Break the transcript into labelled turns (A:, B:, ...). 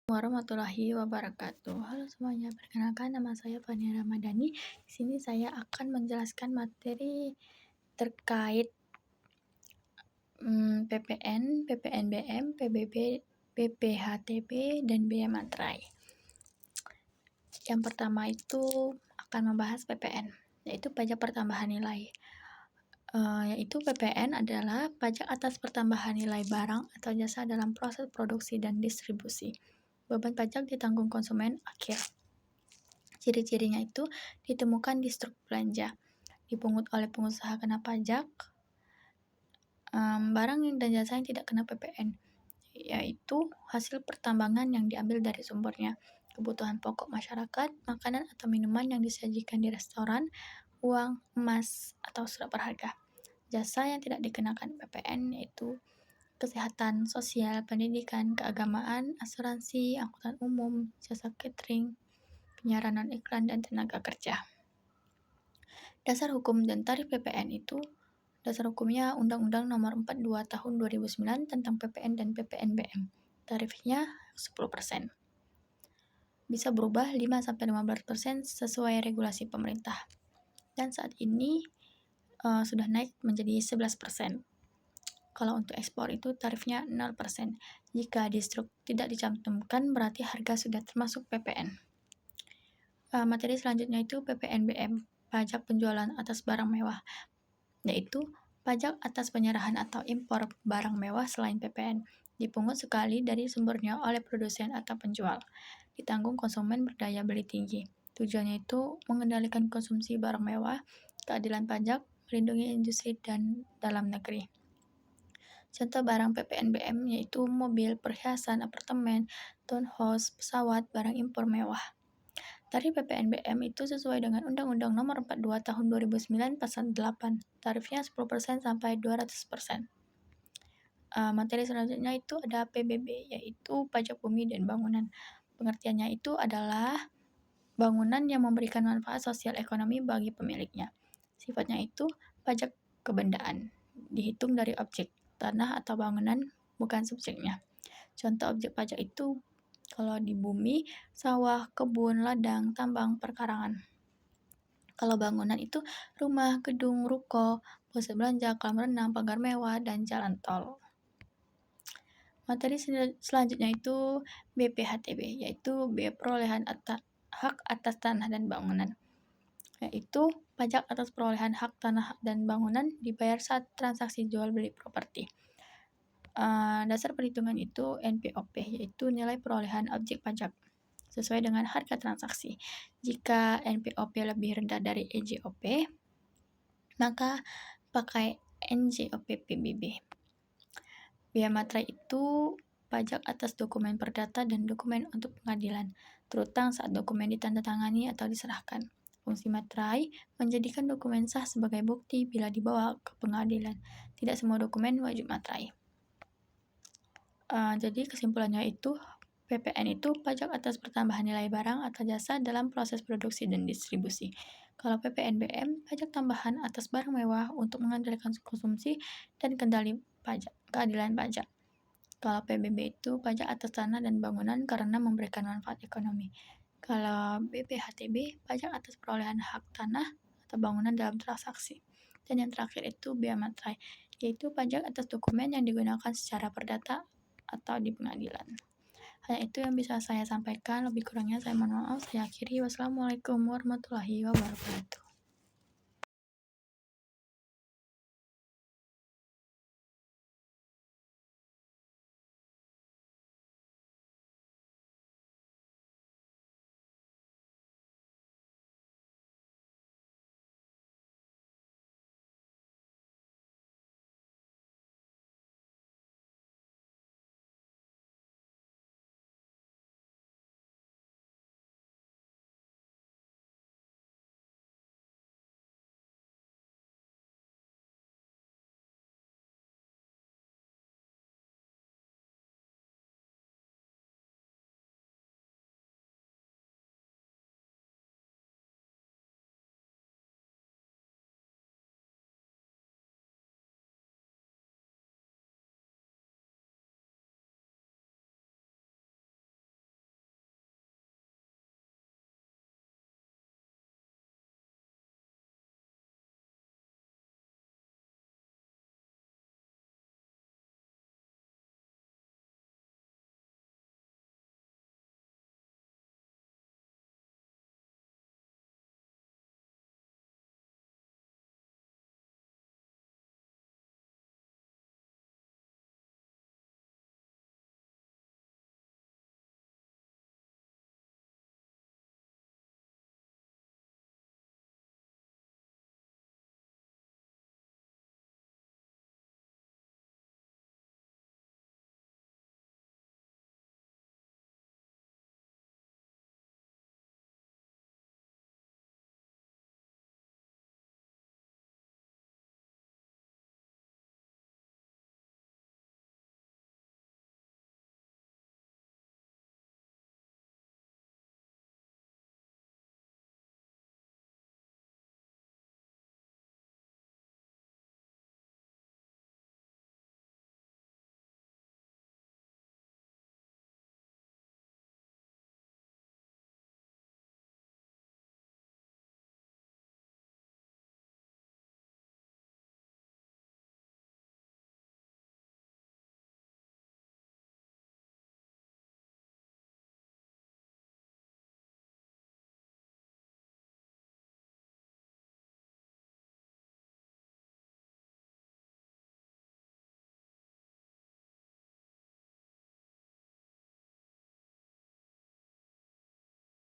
A: Warahmatullahi wabarakatuh. Halo semuanya, perkenalkan nama saya Fania Ramadhani. Di sini saya akan menjelaskan materi terkait PPN, PPNBM, PBB, BPHTB, dan Bea Materai. Yang pertama itu akan membahas PPN, yaitu pajak pertambahan nilai. Yaitu PPN adalah pajak atas pertambahan nilai barang atau jasa dalam proses produksi dan distribusi. Beban pajak ditanggung konsumen akhir. Ciri-cirinya itu ditemukan di struktur belanja, dipungut oleh pengusaha kena pajak, barang dan jasa yang tidak kena PPN, yaitu hasil pertambangan yang diambil dari sumbernya, kebutuhan pokok masyarakat, makanan atau minuman yang disajikan di restoran, uang, emas, atau surat berharga. Jasa yang tidak dikenakan PPN yaitu kesehatan, sosial, pendidikan, keagamaan, asuransi, angkutan umum, jasa catering, penyiaran non-iklan, dan tenaga kerja. Dasar hukum dan tarif PPN itu, dasar hukumnya Undang-Undang Nomor 42 Tahun 2009 tentang PPN dan PPNBM. Tarifnya 10%. Bisa berubah 5-15% sesuai regulasi pemerintah. Dan saat ini sudah naik menjadi 11%. Kalau untuk ekspor itu tarifnya 0%. Jika di struk tidak dicantumkan berarti harga sudah termasuk PPN. Materi selanjutnya itu PPNBM, pajak penjualan atas barang mewah, yaitu pajak atas penyerahan atau impor barang mewah selain PPN, dipungut sekali dari sumbernya oleh produsen atau penjual, ditanggung konsumen berdaya beli tinggi. Tujuannya itu mengendalikan konsumsi barang mewah, keadilan pajak, melindungi industri dan dalam negeri. Contoh barang PPNBM yaitu mobil, perhiasan, apartemen, townhouse, pesawat, barang impor mewah. Tarif PPNBM itu sesuai dengan Undang-Undang Nomor 42 Tahun 2009 Pasal 8. Tarifnya 10% sampai 200%. Materi selanjutnya itu ada PBB, yaitu pajak bumi dan bangunan. Pengertiannya itu adalah bangunan yang memberikan manfaat sosial ekonomi bagi pemiliknya. Sifatnya itu pajak kebendaan, dihitung dari objek, tanah atau bangunan, bukan subjeknya. Contoh objek pajak itu kalau di bumi, sawah, kebun, ladang, tambang, perkarangan. Kalau bangunan itu rumah, gedung, ruko, pusat belanja, kolam renang, pagar mewah, dan jalan tol. Materi selanjutnya itu BPHTB, yaitu biaya perolehan hak atas tanah dan bangunan, yaitu pajak atas perolehan hak tanah dan bangunan dibayar saat transaksi jual beli properti. Dasar perhitungan itu NPOP, yaitu nilai perolehan objek pajak, sesuai dengan harga transaksi. Jika NPOP lebih rendah dari NJOP, maka pakai NJOP PBB. Bea materai itu pajak atas dokumen perdata dan dokumen untuk pengadilan, terutang saat dokumen ditandatangani atau diserahkan. Fungsi materai menjadikan dokumen sah sebagai bukti bila dibawa ke pengadilan. Tidak semua dokumen wajib materai. Jadi kesimpulannya itu PPN itu pajak atas pertambahan nilai barang atau jasa dalam proses produksi dan distribusi. Kalau PPNBM, pajak tambahan atas barang mewah untuk mengendalikan konsumsi dan keadilan pajak. Kalau PBB itu pajak atas tanah dan bangunan karena memberikan manfaat ekonomi. Kalau BPHTB, pajak atas perolehan hak tanah atau bangunan dalam transaksi. Dan yang terakhir itu bea materai, yaitu pajak atas dokumen yang digunakan secara perdata atau di pengadilan. Hanya itu yang bisa saya sampaikan, lebih kurangnya saya mohon maaf. Saya akhiri. Wassalamualaikum warahmatullahi wabarakatuh.